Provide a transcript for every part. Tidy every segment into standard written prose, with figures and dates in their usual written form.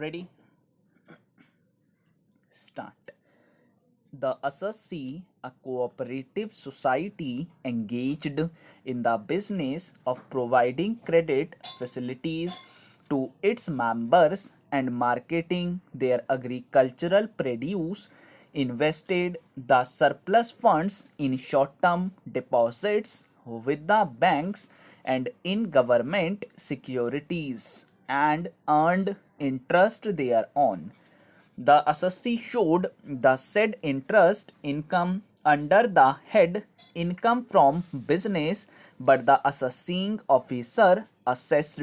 Ready? Start. The associate, a cooperative society engaged in the business of providing credit facilities to its members and marketing their agricultural produce, invested the surplus funds in short-term deposits with the banks and in government securities and earned interest thereon. The assessee showed the said interest income under the head income from business, but the assessing officer assessed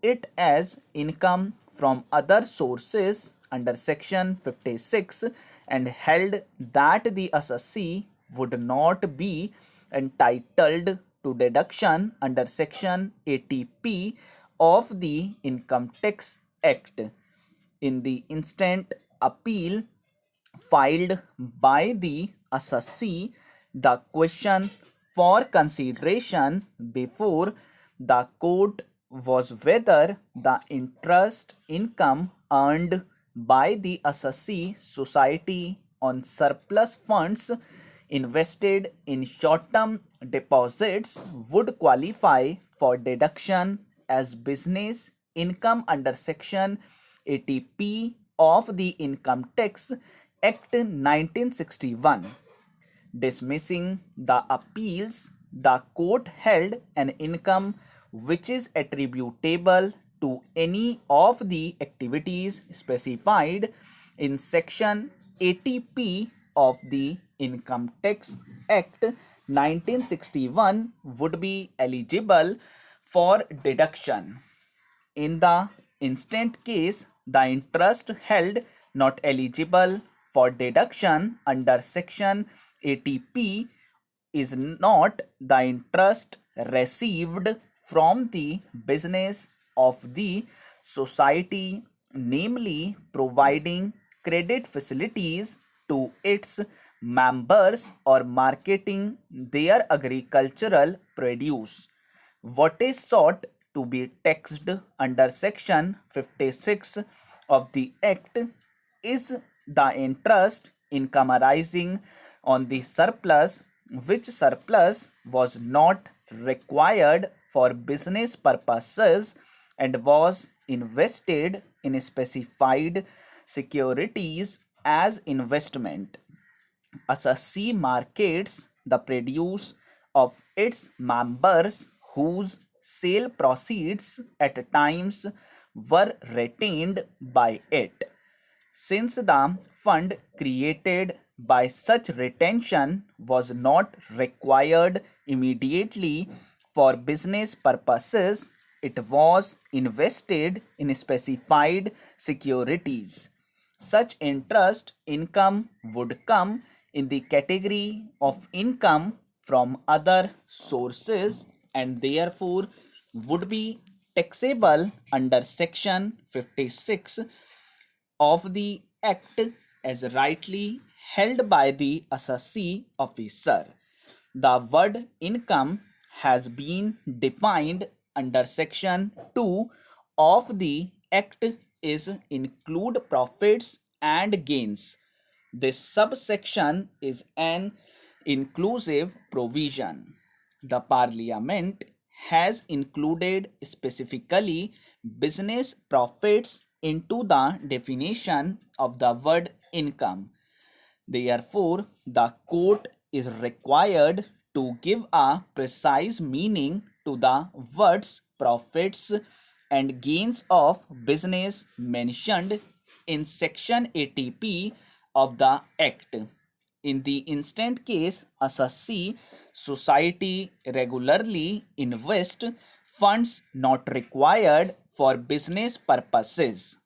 it as income from other sources under section 56 and held that the assessee would not be entitled to deduction under section 80p of the Income Tax Act. In the instant appeal filed by the assessee, the question for consideration before the court was whether the interest income earned by the assessee society on surplus funds invested in short-term deposits would qualify for deduction as business income under section 80p of the Income Tax Act 1961. Dismissing the appeals, the court held an income which is attributable to any of the activities specified in section 80p of the Income Tax Act 1961 would be eligible for deduction. In the instant case, the interest held not eligible for deduction under section 80p is not the interest received from the business of the society, namely providing credit facilities to its members or marketing their agricultural produce. What is sought to be taxed under section 56 of the Act is the interest income arising on the surplus, which surplus was not required for business purposes and was invested in specified securities as investment. Assessee markets the produce of its members whose sale proceeds at times were retained by it. Since the fund created by such retention was not required immediately for business purposes, it was invested in specified securities. Such interest income would come in the category of income from other sources and therefore would be taxable under section 56 of the Act as rightly held by the assessee officer. The word income has been defined under section 2 of the Act is include profits and gains. This subsection is an inclusive provision. The Parliament has included specifically business profits into the definition of the word income. Therefore, the court is required to give a precise meaning to the words profits and gains of business mentioned in section 80p of the Act. In the instant case, assessee society regularly invest funds not required for business purposes.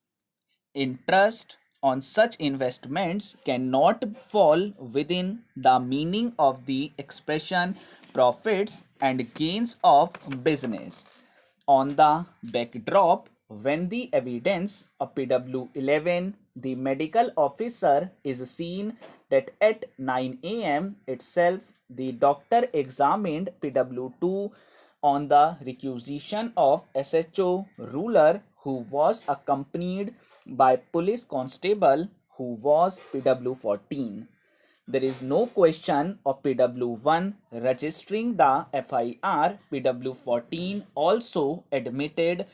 Interest on such investments cannot fall within the meaning of the expression profits and gains of business. On the backdrop, when the evidence of PW 11, the medical officer is seen that at 9 a.m. itself, the doctor examined PW 2 on the requisition of SHO Ruler, who was accompanied by police constable who was PW14. There is no question of PW1 registering the FIR. PW14 also admitted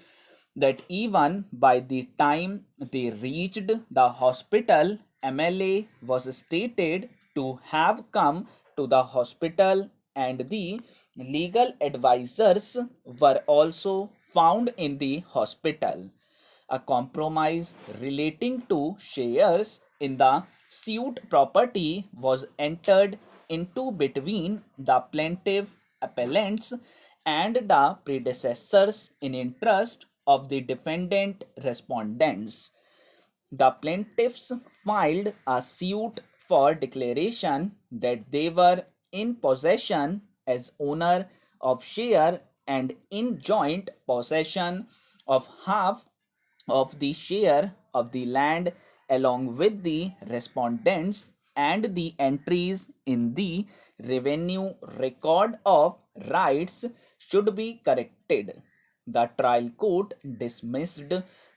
that even by the time they reached the hospital, MLA was stated to have come to the hospital and the legal advisors were also found in the hospital. A compromise relating to shares in the suit property was entered into between the plaintiff appellants and the predecessors in interest of the defendant respondents. The plaintiffs filed a suit for declaration that they were in possession as owner of share and in joint possession of half of the share of the land along with the respondents, and the entries in the revenue record of rights should be corrected. The trial court dismissed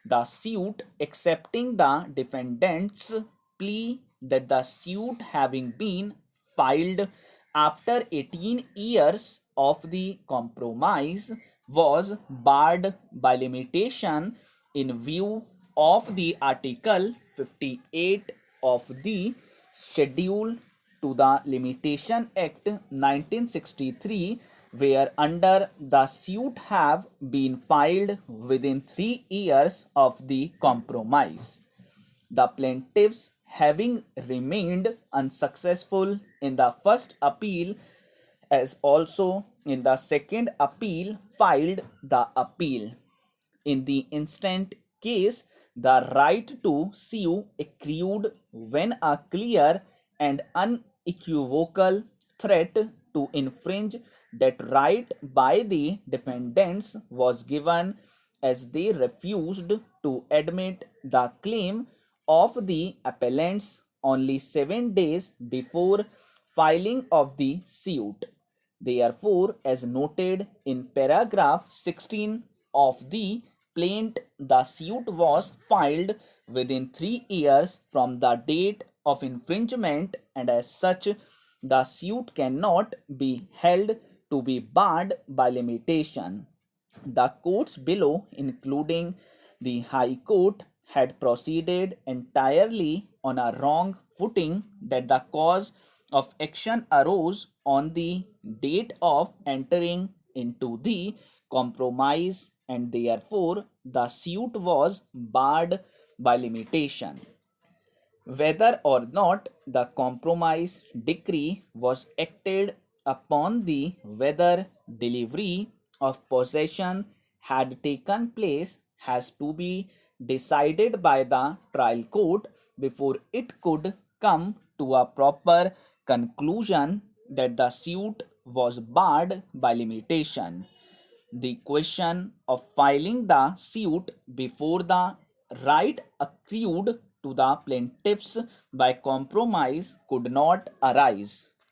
the suit, accepting the defendant's plea that the suit having been filed after 18 years of the compromise was barred by limitation in view of the Article 58 of the Schedule to the Limitation Act 1963, where under the suit have been filed within 3 years of the compromise. The plaintiffs, having remained unsuccessful in the first appeal, as also in the second appeal, filed the appeal. In the instant case, the right to sue accrued when a clear and unequivocal threat to infringe that right by the defendants was given, as they refused to admit the claim of the appellants only 7 days before filing of the suit. Therefore, as noted in paragraph 16 of the plaint, the suit was filed within 3 years from the date of infringement, and as such, the suit cannot be held to be barred by limitation. The courts below, including the High Court, had proceeded entirely on a wrong footing, that the cause of action arose on the date of entering into the compromise, and therefore the suit was barred by limitation. Whether or not the compromise decree was acted upon, the whether delivery of possession had taken place has to be decided by the trial court before it could come to a proper conclusion that the suit was barred by limitation. The question of filing the suit before the right accrued to the plaintiffs by compromise could not arise.